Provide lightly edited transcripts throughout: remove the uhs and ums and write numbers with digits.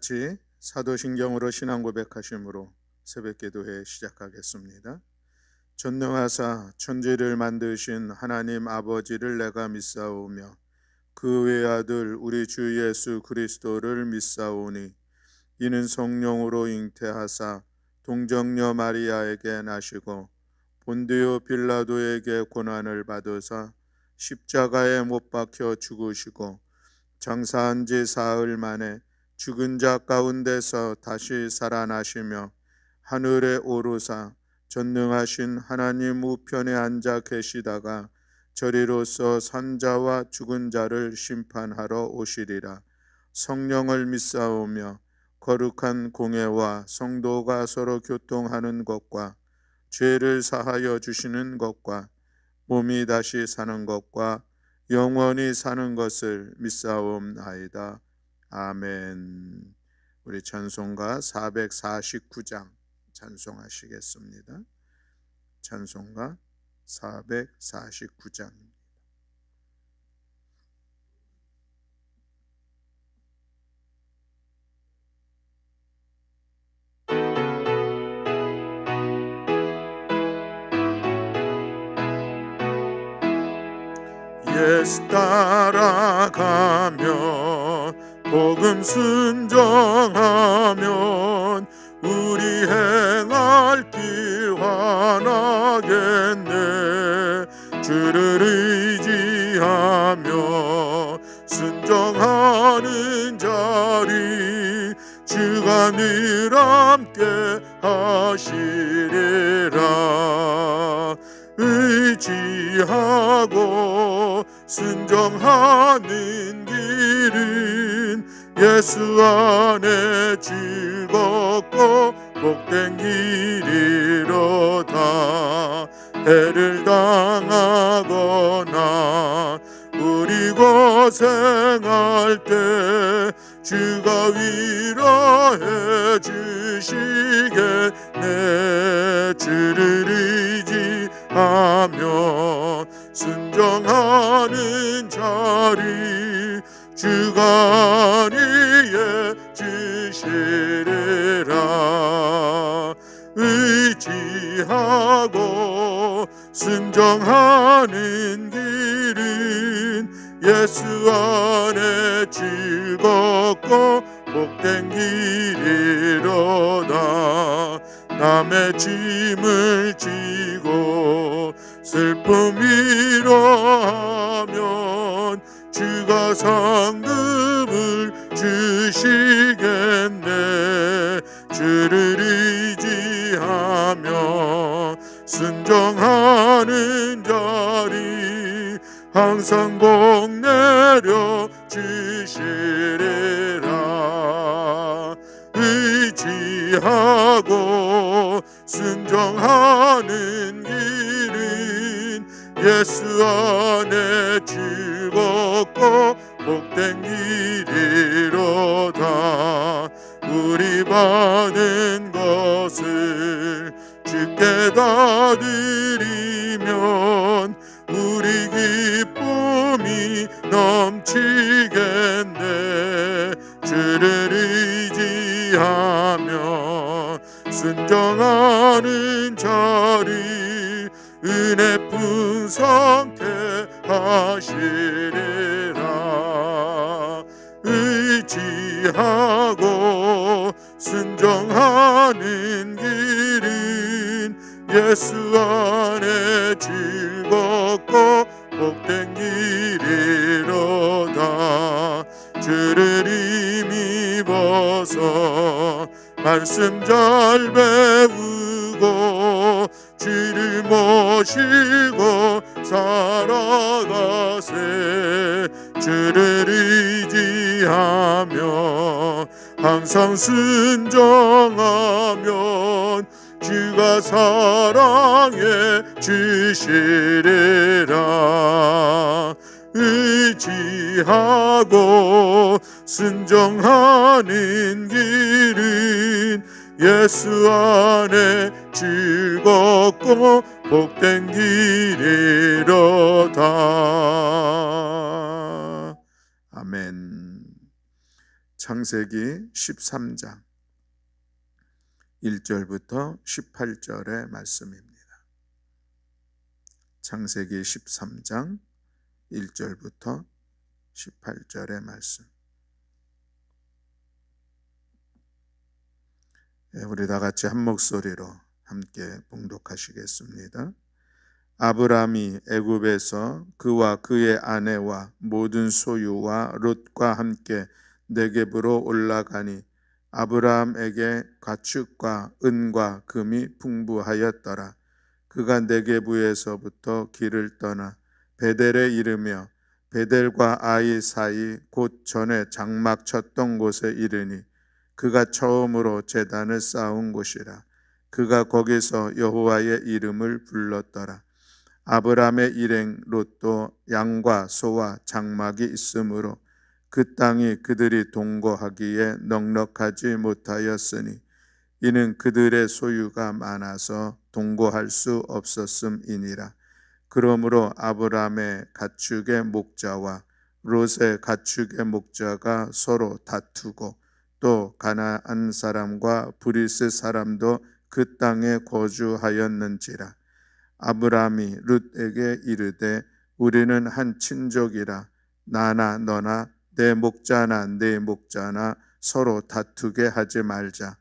같이 사도신경으로 신앙 고백하심으로 새벽기도회 시작하겠습니다. 전능하사 천지를 만드신 하나님 아버지를 내가 믿사오며 그 외아들 우리 주 예수 그리스도를 믿사오니 이는 성령으로 잉태하사 동정녀 마리아에게 나시고 본디오 빌라도에게 고난을 받으사 십자가에 못 박혀 죽으시고 장사한 지 사흘 만에 죽은 자 가운데서 다시 살아나시며 하늘에 오르사 전능하신 하나님 우편에 앉아 계시다가 저리로서 산자와 죽은 자를 심판하러 오시리라. 성령을 믿사오며 거룩한 공회와 성도가 서로 교통하는 것과 죄를 사하여 주시는 것과 몸이 다시 사는 것과 영원히 사는 것을 믿사옵나이다. 아멘. 우리 찬송가 449장 찬송하시겠습니다. 찬송가 449장. 예수 따라가면 복음 순종하면 우리 행할 길 환하겠네. 주를 의지하며 순종하는 자리 주가 늘 함께 하시리라. 의지하고 순종하는 길은 예수 안에 즐겁고 복된 길이로다. 해를 당하거나 우리 고생할 때 주가 위로해 주시겠네. 주를 의지하며 순종하는 자리 주가 안위해 주시리라. 의지하고 순종하는 길은 예수 안에 즐겁고 복된 길이로다. 남의 짐을 지고 슬픔 위로하면 주가 상급을 주시겠네. 주를 의지하며 순종하는 자리 항상 복 내려 주시리라. 의지하고 순종하는 길은 예수 안에 즐겁고 복된 길이로다. 우리 받은 것을 주께 다 드리면 우리 기쁨이 넘치겠네. 주를 의지하며 순종하는 자리 은혜 풍성케 하시리라. 의지하고 순종하는 길은 예수 안에 즐겁고 복된 길이로다. 주를 힘입어서 말씀 잘 배우고 주를 모시고 살아가세. 주를 의지하며 항상 순종하면 주가 사랑해 주시리라. 의지하고 순종하는 길은 예수 안에 즐겁고 복된 길이로다. 아멘. 창세기 13장 1절부터 18절의 말씀입니다. 창세기 13장 1절부터 18절의 말씀. 우리 다 같이 한 목소리로 함께 봉독하시겠습니다. 아브람이 애굽에서 그와 그의 아내와 모든 소유와 롯과 함께 네겝으로 올라가니 아브람에게 가축과 은과 금이 풍부하였더라. 그가 네겝에서부터 길을 떠나 베델에 이르며 베델과 아이 사이 곧 전에 장막 쳤던 곳에 이르니 그가 처음으로 제단을 쌓은 곳이라. 그가 거기서 여호와의 이름을 불렀더라. 아브람의 일행 롯도 양과 소와 장막이 있으므로 그 땅이 그들이 동거하기에 넉넉하지 못하였으니 이는 그들의 소유가 많아서 동거할 수 없었음이니라. 그러므로 아브람의 가축의 목자와 롯의 가축의 목자가 서로 다투고 또 가나안 사람과 브리스 사람도 그 땅에 거주하였는지라. 아브람이 룻에게 이르되 우리는 한 친족이라 나나 너나 내 목자나 네 목자나 서로 다투게 하지 말자.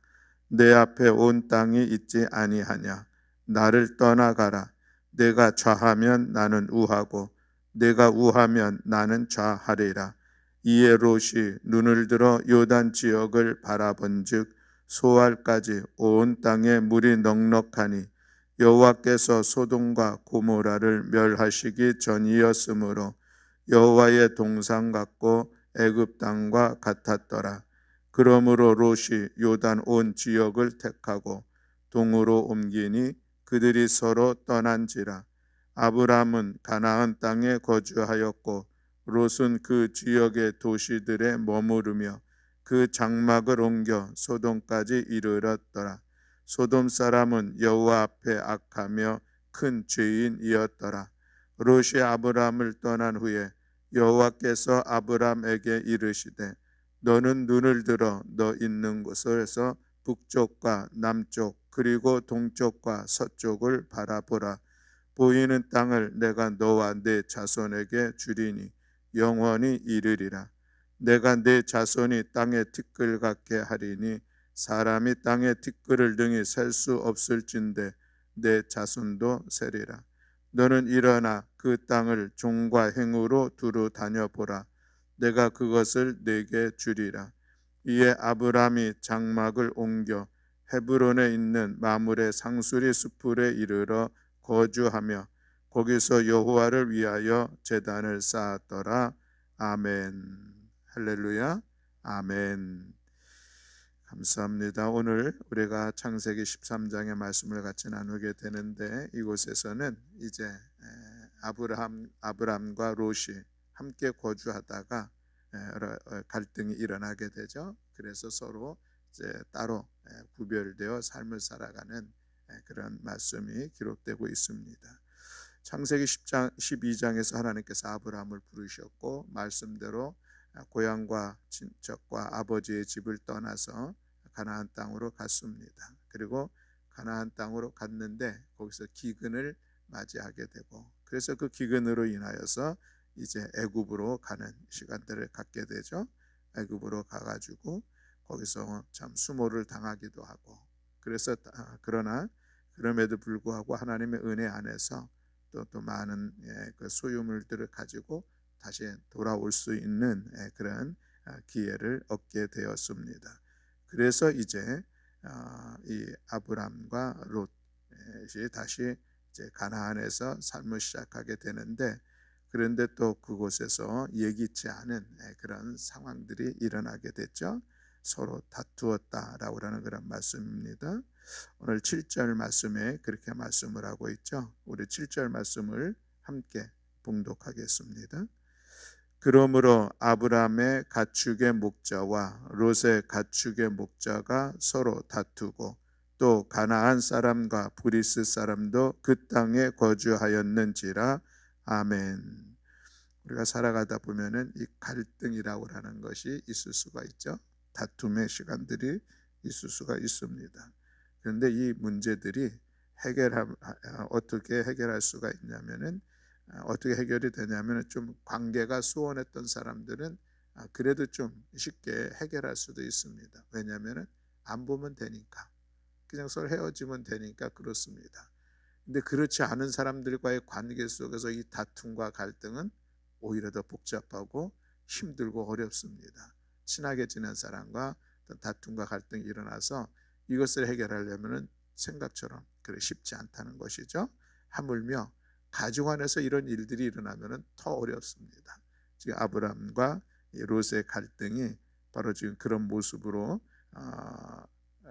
내 앞에 온 땅이 있지 아니하냐. 나를 떠나가라. 내가 좌하면 나는 우하고 내가 우하면 나는 좌하리라. 이에 롯이 눈을 들어 요단 지역을 바라본즉 소알까지 온 땅에 물이 넉넉하니 여호와께서 소돔과 고모라를 멸하시기 전이었으므로 여호와의 동상 같고 애굽 땅과 같았더라. 그러므로 롯이 요단 온 지역을 택하고 동으로 옮기니 그들이 서로 떠난지라. 아브람은 가나안 땅에 거주하였고 롯은 그 지역의 도시들에 머무르며 그 장막을 옮겨 소돔까지 이르렀더라. 소돔 사람은 여호와 앞에 악하며 큰 죄인이었더라. 롯이 아브람을 떠난 후에 여호와께서 아브람에게 이르시되 너는 눈을 들어 너 있는 곳에서 북쪽과 남쪽 그리고 동쪽과 서쪽을 바라보라. 보이는 땅을 내가 너와 네 자손에게 주리니 영원히 이르리라. 내가 네 자손이 땅의 티끌 같게 하리니 사람이 땅의 티끌을 등이 셀 수 없을진데 내 자손도 세리라. 너는 일어나 그 땅을 종과 행으로 두루 다녀보라. 내가 그것을 네게 주리라. 이에 아브람이 장막을 옮겨 헤브론에 있는 마므레 상수리 숲을에 이르러 거주하며 거기서 여호와를 위하여 제단을 쌓았더라. 아멘. 할렐루야. 아멘. 감사합니다. 오늘 우리가 창세기 13장의 말씀을 같이 나누게 되는데 이곳에서는 이제 아브람과 롯이 함께 거주하다가 갈등이 일어나게 되죠. 그래서 서로 이제 따로 구별되어 삶을 살아가는 그런 말씀이 기록되고 있습니다. 창세기 10장, 12장에서 하나님께서 아브람을 부르셨고 말씀대로 고향과 친척과 아버지의 집을 떠나서 가나안 땅으로 갔습니다. 그리고 가나안 땅으로 갔는데 거기서 기근을 맞이하게 되고 그래서 그 기근으로 인하여서 이제 애굽으로 가는 시간들을 갖게 되죠. 애굽으로 가가지고 거기서 참 수모를 당하기도 하고 그래서 그러나 그럼에도 불구하고 하나님의 은혜 안에서 또 많은 그 소유물들을 가지고 다시 돌아올 수 있는 그런 기회를 얻게 되었습니다. 그래서 이제 이 아브람과 롯이 다시 이제 가나안에서 삶을 시작하게 되는데 그런데 또 그곳에서 예기치 않은 그런 상황들이 일어나게 됐죠. 서로 다투었다라고 하는 그런 말씀입니다. 오늘 7절 말씀에 그렇게 말씀을 하고 있죠. 우리 7절 말씀을 함께 봉독하겠습니다. 그러므로 아브람의 가축의 목자와 롯의 가축의 목자가 서로 다투고 또 가나안 사람과 브리스 사람도 그 땅에 거주하였는지라. 아멘. 우리가 살아가다 보면은 이 갈등이라고 하는 것이 있을 수가 있죠. 다툼의 시간들이 있을 수가 있습니다. 그런데 이 문제들이 어떻게 해결할 수가 있냐면은 어떻게 해결이 되냐면은 좀 관계가 소원했던 사람들은 그래도 좀 쉽게 해결할 수도 있습니다. 왜냐하면은 안 보면 되니까, 그냥 서로 헤어지면 되니까 그렇습니다. 근데 그렇지 않은 사람들과의 관계 속에서 이 다툼과 갈등은 오히려 더 복잡하고 힘들고 어렵습니다. 친하게 지낸 사람과 다툼과 갈등이 일어나서 이것을 해결하려면 생각처럼 그래 쉽지 않다는 것이죠. 하물며 가족 안에서 이런 일들이 일어나면 더 어렵습니다. 지금 아브라함과 롯의 갈등이 바로 지금 그런 모습으로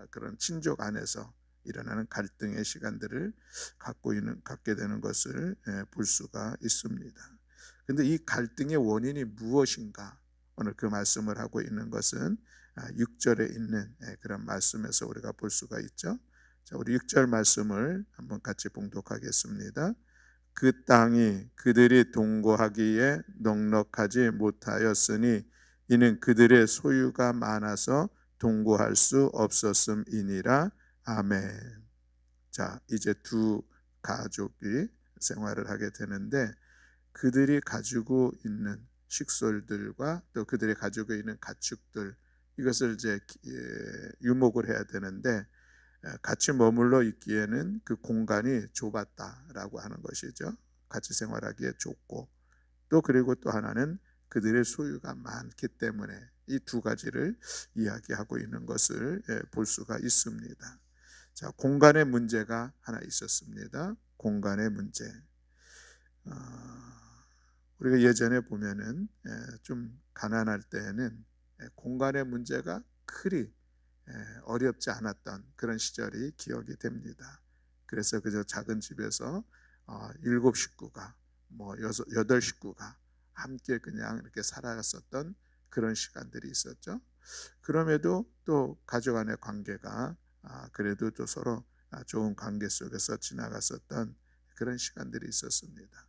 그런 친족 안에서 일어나는 갈등의 시간들을 갖게 되는 것을 볼 수가 있습니다. 그런데 이 갈등의 원인이 무엇인가? 오늘 그 말씀을 하고 있는 것은 6절에 있는 그런 말씀에서 우리가 볼 수가 있죠. 자, 우리 6절 말씀을 한번 같이 봉독하겠습니다. 그 땅이 그들이 동거하기에 넉넉하지 못하였으니 이는 그들의 소유가 많아서 동거할 수 없었음이니라. 아멘. 자, 이제 두 가족이 생활을 하게 되는데 그들이 가지고 있는 식솔들과 또 그들이 가지고 있는 가축들, 이것을 이제 유목을 해야 되는데 같이 머물러 있기에는 그 공간이 좁았다라고 하는 것이죠. 같이 생활하기에 좁고, 또 그리고 또 하나는 그들의 소유가 많기 때문에 이 두 가지를 이야기하고 있는 것을 볼 수가 있습니다. 자, 공간의 문제가 하나 있었습니다. 공간의 문제. 우리가 예전에 보면은 좀 가난할 때에는 공간의 문제가 그리 어렵지 않았던 그런 시절이 기억이 됩니다. 그래서 그저 작은 집에서 7식구가 뭐 8식구가 함께 그냥 이렇게 살아갔었던 그런 시간들이 있었죠. 그럼에도 또 가족 간의 관계가 그래도 또 서로 좋은 관계 속에서 지나갔었던 그런 시간들이 있었습니다.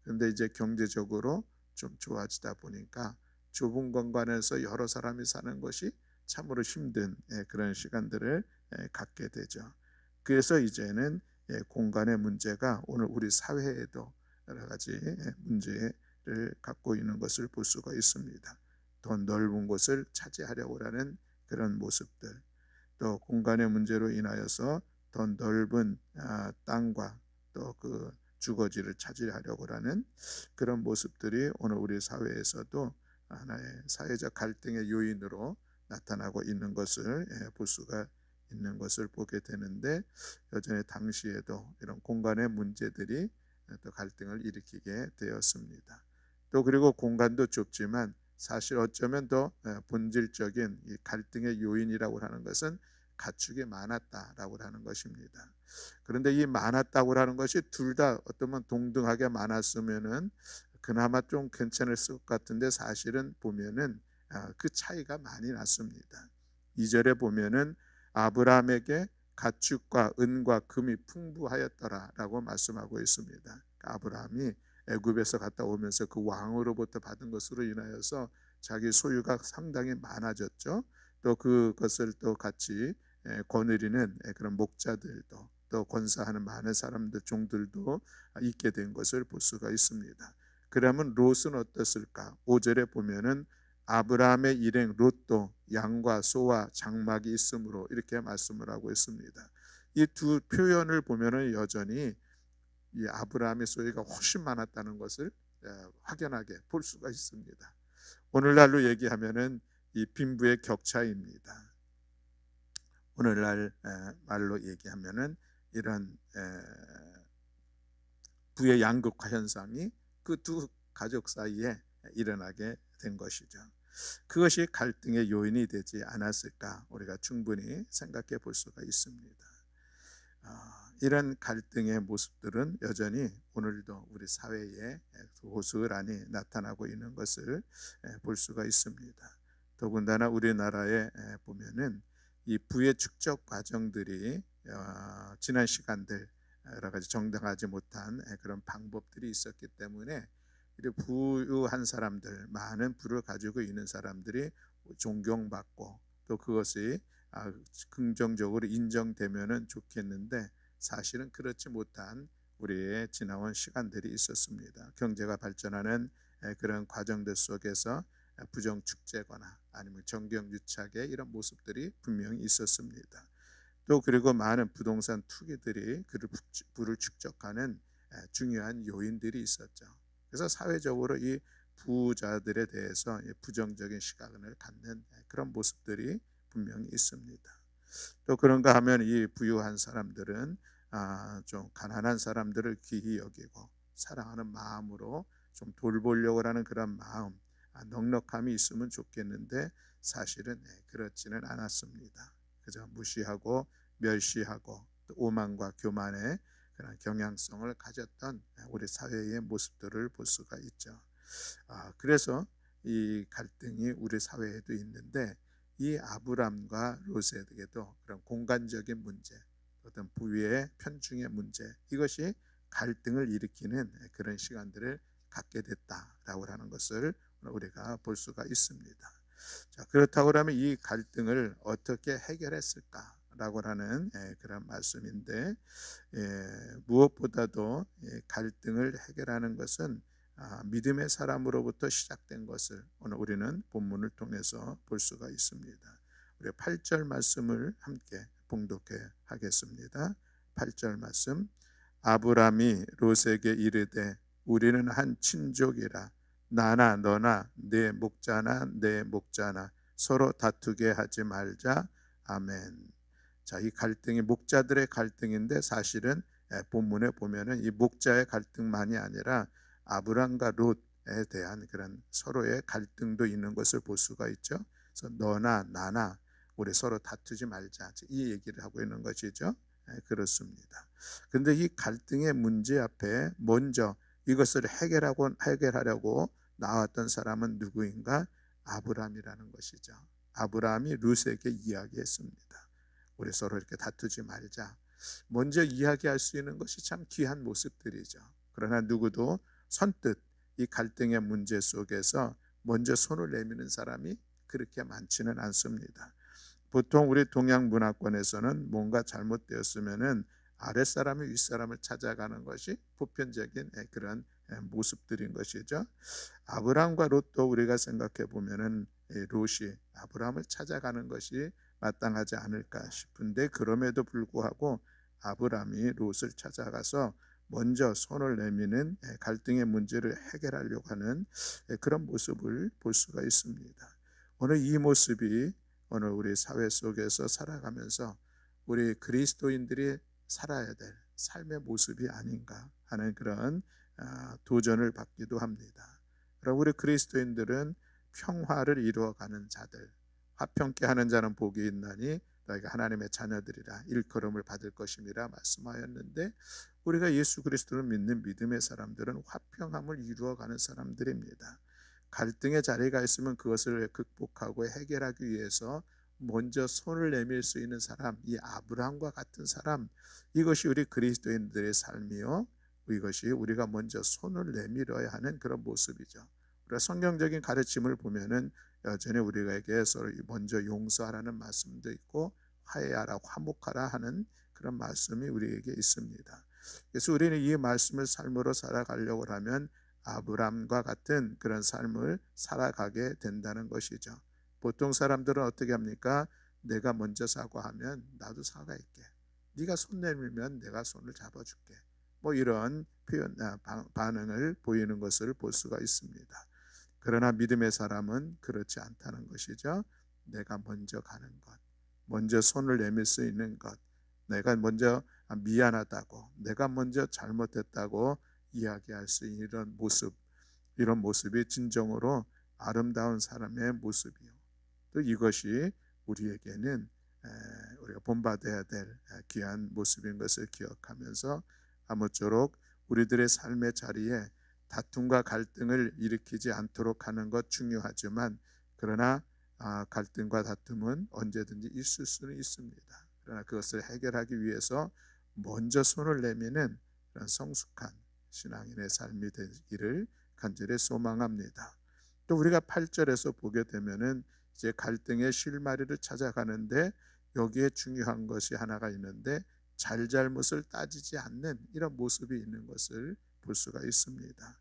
그런데 이제 경제적으로 좀 좋아지다 보니까 좁은 공간에서 여러 사람이 사는 것이 참으로 힘든 그런 시간들을 갖게 되죠. 그래서 이제는 공간의 문제가 오늘 우리 사회에도 여러 가지 문제를 갖고 있는 것을 볼 수가 있습니다. 더 넓은 곳을 차지하려고 하는 그런 모습들, 또 공간의 문제로 인하여서 더 넓은 땅과 또 그 주거지를 차지하려고 하는 그런 모습들이 오늘 우리 사회에서도 하나의 사회적 갈등의 요인으로 나타나고 있는 것을 볼 수가 있는 것을 보게 되는데, 여전히 당시에도 이런 공간의 문제들이 또 갈등을 일으키게 되었습니다. 또 그리고 공간도 좁지만 사실 어쩌면 더 본질적인 이 갈등의 요인이라고 하는 것은 가축이 많았다라고 하는 것입니다. 그런데 이 많았다고 하는 것이 둘 다 어쩌면 동등하게 많았으면은 그나마 좀 괜찮았을 것 같은데 사실은 보면은 그 차이가 많이 났습니다. 2절에 보면은 아브라함에게 가축과 은과 금이 풍부하였더라라고 말씀하고 있습니다. 아브라함이 애굽에서 갔다 오면서 그 왕으로부터 받은 것으로 인하여서 자기 소유가 상당히 많아졌죠. 또 그것을 또 같이 거느리는 그런 목자들도 또 권사하는 많은 사람들 종들도 있게 된 것을 볼 수가 있습니다. 그러면 롯은 어떻을까? 5절에 보면은 아브라함의 일행 롯도 양과 소와 장막이 있으므로 이렇게 말씀을 하고 있습니다. 이 두 표현을 보면은 여전히 이 아브라함의 소유가 훨씬 많았다는 것을 확연하게 볼 수가 있습니다. 오늘날로 얘기하면은 이 빈부의 격차입니다. 오늘날 말로 얘기하면은 이런 부의 양극화 현상이 그 두 가족 사이에 일어나게 된 것이죠. 그것이 갈등의 요인이 되지 않았을까 우리가 충분히 생각해 볼 수가 있습니다. 이런 갈등의 모습들은 여전히 오늘도 우리 사회에 고스란히 나타나고 있는 것을 볼 수가 있습니다. 더군다나 우리나라에 보면은 이 부의 축적 과정들이 지난 시간들 여러 가지 정당하지 못한 그런 방법들이 있었기 때문에 부유한 사람들, 많은 부를 가지고 있는 사람들이 존경받고 또 그것이 긍정적으로 인정되면은 좋겠는데 사실은 그렇지 못한 우리의 지나온 시간들이 있었습니다. 경제가 발전하는 그런 과정들 속에서 부정축제거나 아니면 정경유착의 이런 모습들이 분명히 있었습니다. 또 그리고 많은 부동산 투기들이 부를 축적하는 중요한 요인들이 있었죠. 그래서 사회적으로 이 부자들에 대해서 부정적인 시각을 갖는 그런 모습들이 분명히 있습니다. 또 그런가 하면 이 부유한 사람들은 좀 가난한 사람들을 귀히 여기고 사랑하는 마음으로 좀 돌보려고 하는 그런 마음, 넉넉함이 있으면 좋겠는데 사실은 그렇지는 않았습니다. 그저 무시하고 멸시하고 또 오만과 교만의 그런 경향성을 가졌던 우리 사회의 모습들을 볼 수가 있죠. 그래서 이 갈등이 우리 사회에도 있는데 이 아브람과 롯에게도 그런 공간적인 문제, 어떤 부의 편중의 문제, 이것이 갈등을 일으키는 그런 시간들을 갖게 됐다라고 하는 것을 우리가 볼 수가 있습니다. 자, 그렇다고 하면 이 갈등을 어떻게 해결했을까라고 하는 그런 말씀인데, 무엇보다도 갈등을 해결하는 것은 믿음의 사람으로부터 시작된 것을 오늘 우리는 본문을 통해서 볼 수가 있습니다. 우리 8절 말씀을 함께 봉독해 하겠습니다. 8절 말씀. 아브람이 롯에게 이르되 우리는 한 친족이라 나나 너나 내 목자나 내 목자나 서로 다투게 하지 말자. 아멘. 자, 이 갈등이 목자들의 갈등인데 사실은 본문에 보면은 이 목자의 갈등만이 아니라 아브람과 롯에 대한 그런 서로의 갈등도 있는 것을 볼 수가 있죠. 그래서 너나 나나 우리 서로 다투지 말자, 이 얘기를 하고 있는 것이죠. 그렇습니다. 그런데 이 갈등의 문제 앞에 먼저 이것을 해결하려고 나왔던 사람은 누구인가? 아브람이라는 것이죠. 아브람이 롯에게 이야기했습니다. 우리 서로 이렇게 다투지 말자. 먼저 이야기할 수 있는 것이 참 귀한 모습들이죠. 그러나 누구도 선뜻 이 갈등의 문제 속에서 먼저 손을 내미는 사람이 그렇게 많지는 않습니다. 보통 우리 동양 문화권에서는 뭔가 잘못되었으면은 아랫사람이 윗사람을 찾아가는 것이 보편적인 그런 모습들인 것이죠. 아브람과 롯도 우리가 생각해 보면은 롯이 아브람을 찾아가는 것이 마땅하지 않을까 싶은데 그럼에도 불구하고 아브람이 롯을 찾아가서 먼저 손을 내미는 갈등의 문제를 해결하려고 하는 그런 모습을 볼 수가 있습니다. 오늘 이 모습이 오늘 우리 사회 속에서 살아가면서 우리 그리스도인들이 살아야 될 삶의 모습이 아닌가 하는 그런 도전을 받기도 합니다. 그럼 우리 그리스도인들은 평화를 이루어가는 자들, 화평케 하는 자는 복이 있나니 너희가 하나님의 자녀들이라 일컬음을 받을 것임이라 말씀하였는데 우리가 예수 그리스도를 믿는 믿음의 사람들은 화평함을 이루어가는 사람들입니다. 갈등의 자리가 있으면 그것을 극복하고 해결하기 위해서 먼저 손을 내밀 수 있는 사람, 이 아브라함과 같은 사람, 이것이 우리 그리스도인들의 삶이요, 이것이 우리가 먼저 손을 내밀어야 하는 그런 모습이죠. 우리가 성경적인 가르침을 보면은 여전히 우리에게 서로 먼저 용서하라는 말씀도 있고 화해하라, 화목하라 하는 그런 말씀이 우리에게 있습니다. 그래서 우리는 이 말씀을 삶으로 살아가려고 하면 아브람과 같은 그런 삶을 살아가게 된다는 것이죠. 보통 사람들은 어떻게 합니까? 내가 먼저 사과하면 나도 사과할게. 네가 손 내밀면 내가 손을 잡아줄게. 뭐 이런 반응을 보이는 것을 볼 수가 있습니다. 그러나 믿음의 사람은 그렇지 않다는 것이죠. 내가 먼저 가는 것, 먼저 손을 내밀 수 있는 것, 내가 먼저 미안하다고, 내가 먼저 잘못했다고 이야기할 수 있는 이런 모습이 진정으로 아름다운 사람의 모습이요. 또 이것이 우리에게는 우리가 본받아야 될 귀한 모습인 것을 기억하면서 아무쪼록 우리들의 삶의 자리에 다툼과 갈등을 일으키지 않도록 하는 것 중요하지만 그러나 갈등과 다툼은 언제든지 있을 수는 있습니다. 그러나 그것을 해결하기 위해서 먼저 손을 내미는 그런 성숙한 신앙인의 삶이 되기를 간절히 소망합니다. 또 우리가 8절에서 보게 되면은 이제 갈등의 실마리를 찾아가는데 여기에 중요한 것이 하나가 있는데 잘잘못을 따지지 않는 이런 모습이 있는 것을 볼 수가 있습니다.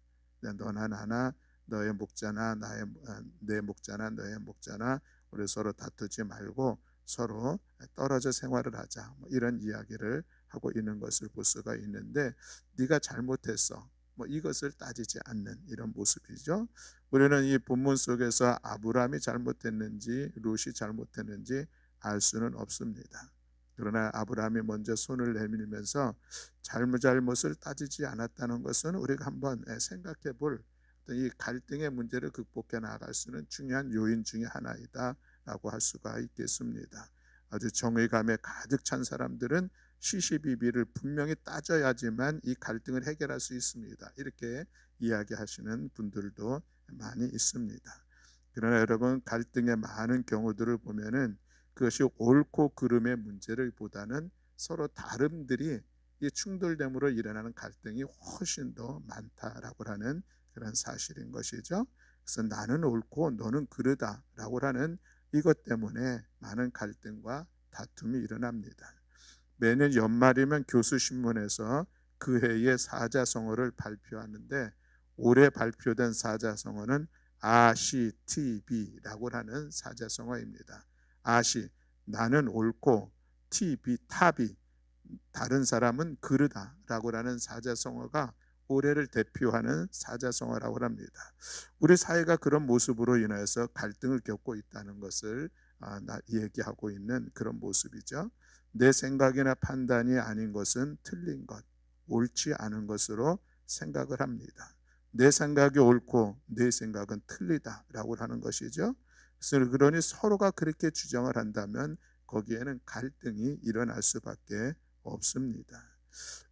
너나 나나 너의 목자나 내 목자나 너의 목자나 우리 서로 다투지 말고 서로 떨어져 생활을 하자, 이런 이야기를 하고 있는 것을 볼 수가 있는데 네가 잘못했어, 이것을 따지지 않는 이런 모습이죠. 우리는 이 본문 속에서 아브라함이 잘못했는지 롯이 잘못했는지 알 수는 없습니다. 그러나 아브라함이 먼저 손을 내밀면서 잘못을 따지지 않았다는 것은 우리가 한번 생각해 볼 이 갈등의 문제를 극복해 나갈 수는 중요한 요인 중에 하나이다 라고 할 수가 있겠습니다. 아주 정의감에 가득 찬 사람들은 시시비비를 분명히 따져야지만 이 갈등을 해결할 수 있습니다, 이렇게 이야기하시는 분들도 많이 있습니다. 그러나 여러분, 갈등의 많은 경우들을 보면은 그것이 옳고 그름의 문제를 보다는 서로 다름들이 이 충돌됨으로 일어나는 갈등이 훨씬 더 많다라고 하는 그런 사실인 것이죠. 그래서 나는 옳고 너는 그르다라고 하는 이것 때문에 많은 갈등과 다툼이 일어납니다. 매년 연말이면 교수신문에서 그 해의 사자성어를 발표하는데 올해 발표된 사자성어는 아시티비라고 하는 사자성어입니다. 아시, 나는 옳고, 티비, 탑이, 다른 사람은 그르다라고 하는 사자성어가 올해를 대표하는 사자성어라고 합니다. 우리 사회가 그런 모습으로 인해서 갈등을 겪고 있다는 것을 얘기하고 있는 그런 모습이죠. 내 생각이나 판단이 아닌 것은 틀린 것, 옳지 않은 것으로 생각을 합니다. 내 생각이 옳고 내 생각은 틀리다라고 하는 것이죠. 그래서 그러니 서로가 그렇게 주장을 한다면 거기에는 갈등이 일어날 수밖에 없습니다.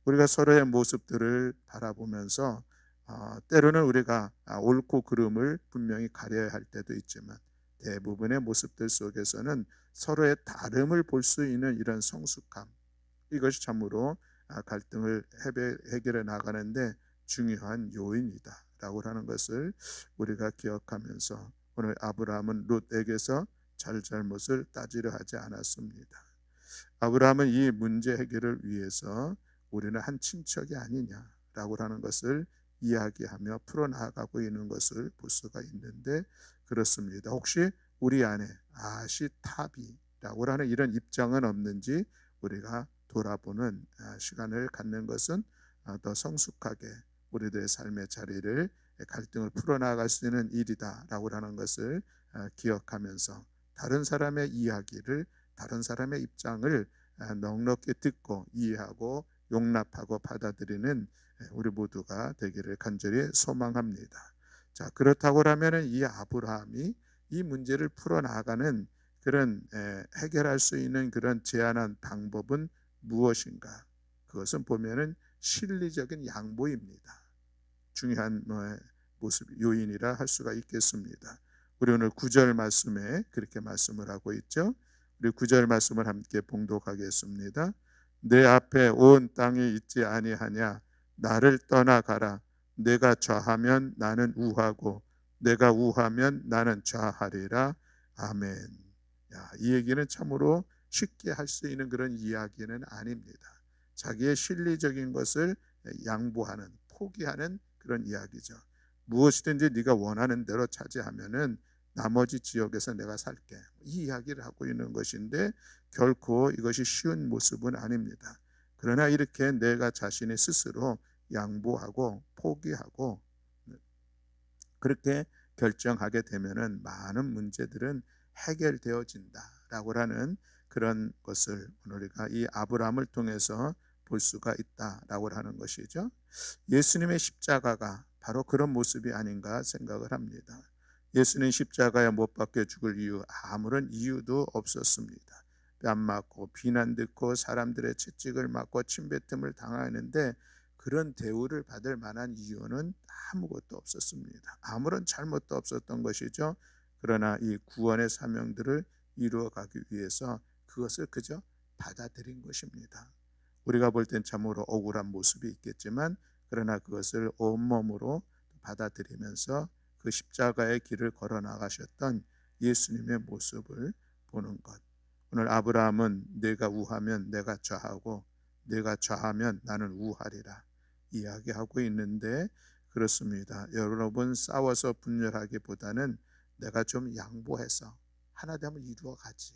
우리가 서로의 모습들을 바라보면서 때로는 우리가 옳고 그름을 분명히 가려야 할 때도 있지만 대부분의 모습들 속에서는 서로의 다름을 볼 수 있는 이런 성숙함, 이것이 참으로 갈등을 해결해 나가는데 중요한 요인이다 라고 하는 것을 우리가 기억하면서 오늘 아브라함은 롯에게서 잘못을 따지려 하지 않았습니다. 아브라함은 이 문제 해결을 위해서 우리는 한 친척이 아니냐라고 하는 것을 이야기하며 풀어나가고 있는 것을 볼 수가 있는데 그렇습니다. 혹시 우리 안에 아시타비라고 하는 이런 입장은 없는지 우리가 돌아보는 시간을 갖는 것은 더 성숙하게 우리들의 삶의 자리를 갈등을 풀어나갈 수 있는 일이다라고 하는 것을 기억하면서 다른 사람의 이야기를, 다른 사람의 입장을 넉넉히 듣고 이해하고 용납하고 받아들이는 우리 모두가 되기를 간절히 소망합니다. 자, 그렇다고 하면 이 아브라함이 이 문제를 풀어나가는 그런 해결할 수 있는 그런 제안한 방법은 무엇인가? 그것은 보면은 실리적인 양보입니다. 중요한 모습, 요인이라 할 수가 있겠습니다. 우리 오늘 9절 말씀에 그렇게 말씀을 하고 있죠. 우리 9절 말씀을 함께 봉독하겠습니다. 내 앞에 온 땅이 있지 아니하냐? 나를 떠나가라. 내가 좌하면 나는 우하고 내가 우하면 나는 좌하리라. 아멘. 이 얘기는 참으로 쉽게 할 수 있는 그런 이야기는 아닙니다. 자기의 실리적인 것을 양보하는, 포기하는 그런 이야기죠. 무엇이든지 네가 원하는 대로 차지하면은 나머지 지역에서 내가 살게, 이 이야기를 하고 있는 것인데 결코 이것이 쉬운 모습은 아닙니다. 그러나 이렇게 내가 자신이 스스로 양보하고 포기하고 그렇게 결정하게 되면은 많은 문제들은 해결되어진다라고 하는 그런 것을 우리가 이 아브라함을 통해서 볼 수가 있다라고 하는 것이죠. 예수님의 십자가가 바로 그런 모습이 아닌가 생각을 합니다. 예수님 십자가에 못 박혀 죽을 이유, 아무런 이유도 없었습니다. 뺨 맞고 비난 듣고 사람들의 채찍을 맞고 침뱉음을 당하는데 그런 대우를 받을 만한 이유는 아무것도 없었습니다. 아무런 잘못도 없었던 것이죠. 그러나 이 구원의 사명들을 이루어가기 위해서 그것을 그저 받아들인 것입니다. 우리가 볼 땐 참으로 억울한 모습이 있겠지만 그러나 그것을 온몸으로 받아들이면서 그 십자가의 길을 걸어 나가셨던 예수님의 모습을 보는 것. 오늘 아브라함은 내가 우하면 내가 좌하고 내가 좌하면 나는 우하리라 이야기하고 있는데, 그렇습니다. 여러분, 싸워서 분열하기보다는 내가 좀 양보해서 하나 되면 이루어가지.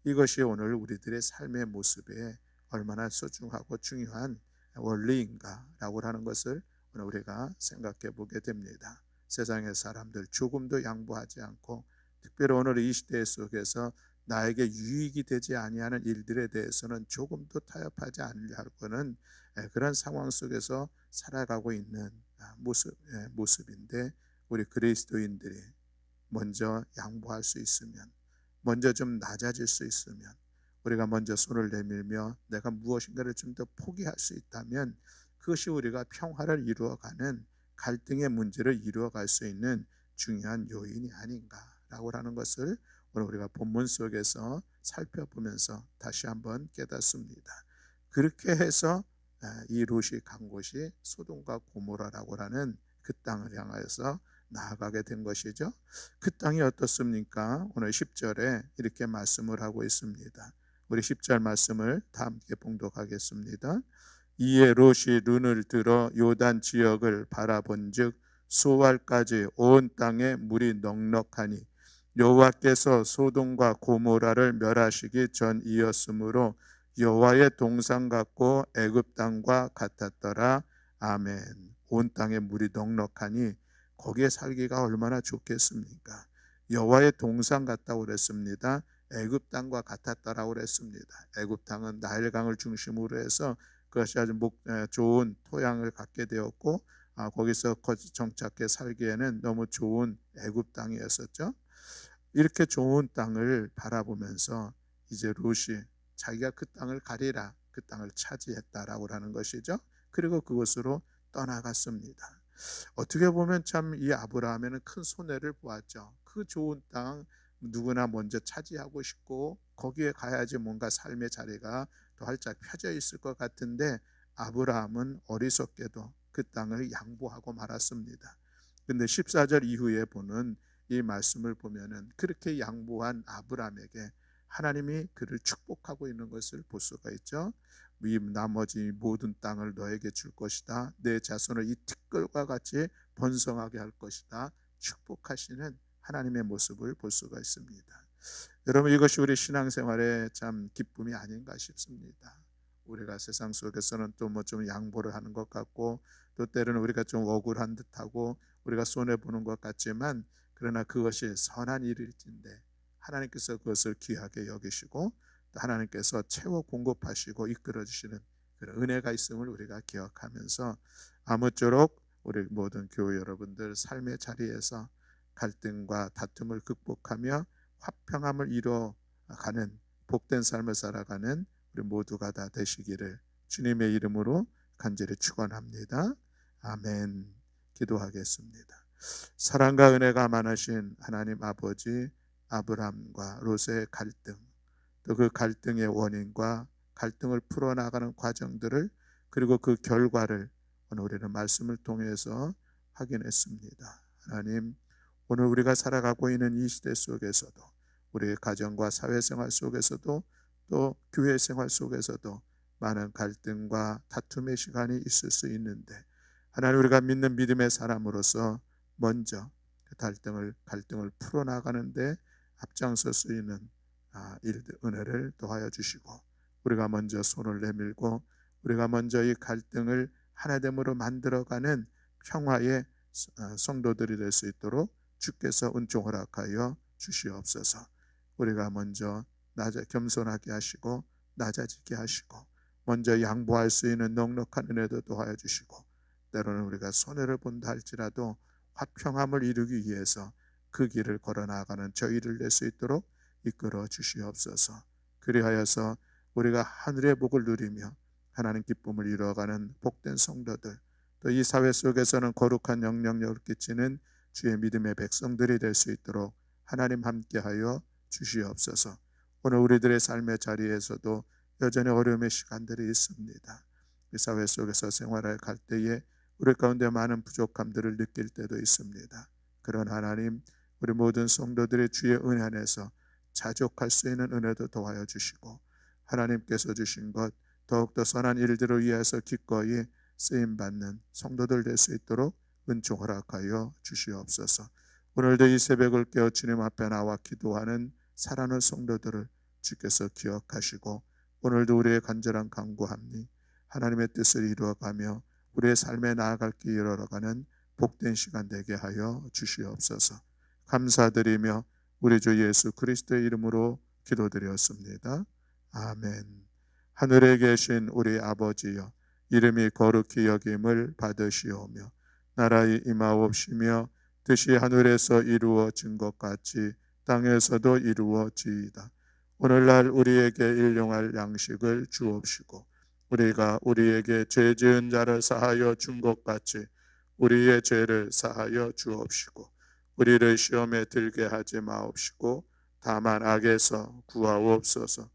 이것이 오늘 우리들의 삶의 모습에 얼마나 소중하고 중요한 원리인가라고 하는 것을 오늘 우리가 생각해 보게 됩니다. 세상의 사람들 조금도 양보하지 않고, 특별히 오늘 이 시대 속에서 나에게 유익이 되지 아니하는 일들에 대해서는 조금도 타협하지 않으려고는 그런 상황 속에서 살아가고 있는 모습인데, 우리 그리스도인들이 먼저 양보할 수 있으면, 먼저 좀 낮아질 수 있으면, 우리가 먼저 손을 내밀며 내가 무엇인가를 좀 더 포기할 수 있다면, 그것이 우리가 평화를 이루어가는, 갈등의 문제를 이루어갈 수 있는 중요한 요인이 아닌가라고 하는 것을 오늘 우리가 본문 속에서 살펴보면서 다시 한번 깨닫습니다. 그렇게 해서 이 롯이 간 곳이 소돔과 고모라라고 하는 그 땅을 향하여서 나아가게 된 것이죠. 그 땅이 어떻습니까? 오늘 10절에 이렇게 말씀을 하고 있습니다. 우리 10절 말씀을 다 함께 봉독하겠습니다. 이에 롯이 눈을 들어 요단 지역을 바라본즉 수알까지 온 땅에 물이 넉넉하니 여호와께서 소돔과 고모라를 멸하시기 전이었으므로 여호와의 동산 같고 애굽 땅과 같았더라. 아멘. 온 땅에 물이 넉넉하니 거기에 살기가 얼마나 좋겠습니까? 여호와의 동산 같다고 그랬습니다. 애굽 땅과 같았다라고 그랬습니다. 애굽 땅은 나일강을 중심으로 해서 그것이 아주 좋은 토양을 갖게 되었고, 거기서 정착해 살기에는 너무 좋은 애굽 땅이었었죠. 이렇게 좋은 땅을 바라보면서 이제 롯이 자기가 그 땅을 가리라, 그 땅을 차지했다라고 하는 것이죠. 그리고 그곳으로 떠나갔습니다. 어떻게 보면 참 이 아브라함에는 큰 손해를 보았죠. 그 좋은 땅 누구나 먼저 차지하고 싶고 거기에 가야지 뭔가 삶의 자리가 더 활짝 펴져 있을 것 같은데, 아브라함은 어리석게도 그 땅을 양보하고 말았습니다. 근데 14절 이후에 보는 이 말씀을 보면은 그렇게 양보한 아브라함에게 하나님이 그를 축복하고 있는 것을 볼 수가 있죠. 이 나머지 모든 땅을 너에게 줄 것이다. 내 자손을 이 티끌과 같이 번성하게 할 것이다. 축복하시는 하나님의 모습을 볼 수가 있습니다. 여러분, 이것이 우리 신앙생활의 참 기쁨이 아닌가 싶습니다. 우리가 세상 속에서는 또 뭐 좀 양보를 하는 것 같고, 또 때로는 우리가 좀 억울한 듯하고 우리가 손해보는 것 같지만, 그러나 그것이 선한 일일진데 하나님께서 그것을 귀하게 여기시고 또 하나님께서 채워 공급하시고 이끌어 주시는 그런 은혜가 있음을 우리가 기억하면서, 아무쪼록 우리 모든 교회 여러분들 삶의 자리에서 갈등과 다툼을 극복하며 화평함을 이루어가는 복된 삶을 살아가는 우리 모두가 다 되시기를 주님의 이름으로 간절히 축원합니다. 아멘. 기도하겠습니다. 사랑과 은혜가 많으신 하나님 아버지, 아브람과 롯의 갈등, 또 그 갈등의 원인과 갈등을 풀어나가는 과정들을, 그리고 그 결과를 오늘 우리는 말씀을 통해서 확인했습니다. 하나님, 오늘 우리가 살아가고 있는 이 시대 속에서도, 우리의 가정과 사회생활 속에서도, 또 교회 생활 속에서도 많은 갈등과 다툼의 시간이 있을 수 있는데, 하나님, 우리가 믿는 믿음의 사람으로서 먼저 그 갈등을 풀어나가는데 앞장설 수 있는 일들, 은혜를 더하여 주시고, 우리가 먼저 손을 내밀고 우리가 먼저 이 갈등을 하나됨으로 만들어가는 평화의 성도들이 될 수 있도록 주께서 은총 허락하여 주시옵소서. 우리가 먼저 겸손하게 하시고 낮아지게 하시고, 먼저 양보할 수 있는 넉넉한 은혜도 더하여 주시고, 때로는 우리가 손해를 본다 할지라도 화평함을 이루기 위해서 그 길을 걸어 나가는 저희를 낼 수 있도록 이끌어 주시옵소서. 그리하여서 우리가 하늘의 복을 누리며 하나님 기쁨을 이루어가는 복된 성도들, 또 이 사회 속에서는 거룩한 영향력을 끼치는 주의 믿음의 백성들이 될 수 있도록 하나님 함께하여 주시옵소서. 오늘 우리들의 삶의 자리에서도 여전히 어려움의 시간들이 있습니다. 이 사회 속에서 생활할 때에 우리 가운데 많은 부족함들을 느낄 때도 있습니다. 그런 하나님, 우리 모든 성도들의 주의 은혜 안에서 자족할 수 있는 은혜도 더하여 주시고, 하나님께서 주신 것 더욱더 선한 일들을 위해서 기꺼이 쓰임받는 성도들 될 수 있도록 은총 허락하여 주시옵소서. 오늘도 이 새벽을 깨어 주님 앞에 나와 기도하는 사랑하는 성도들을 주께서 기억하시고, 오늘도 우리의 간절한 간구함이 하나님의 뜻을 이루어가며 우리의 삶에 나아갈 길 이루어가는 복된 시간 되게 하여 주시옵소서. 감사드리며 우리 주 예수 그리스도의 이름으로 기도드렸습니다. 아멘. 하늘에 계신 우리 아버지여, 이름이 거룩히 여김을 받으시오며 나라의 임하옵시며 뜻이 하늘에서 이루어진 것 같이 땅에서도 이루어지이다. 오늘날 우리에게 일용할 양식을 주옵시고, 우리가 우리에게 죄 지은 자를 사하여 준 것 같이 우리의 죄를 사하여 주옵시고, 우리를 시험에 들게 하지 마옵시고 다만 악에서 구하옵소서.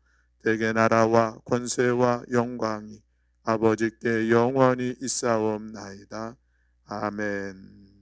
대개 나라와 권세와 영광이 아버지께 영원히 있사옵나이다. 아멘.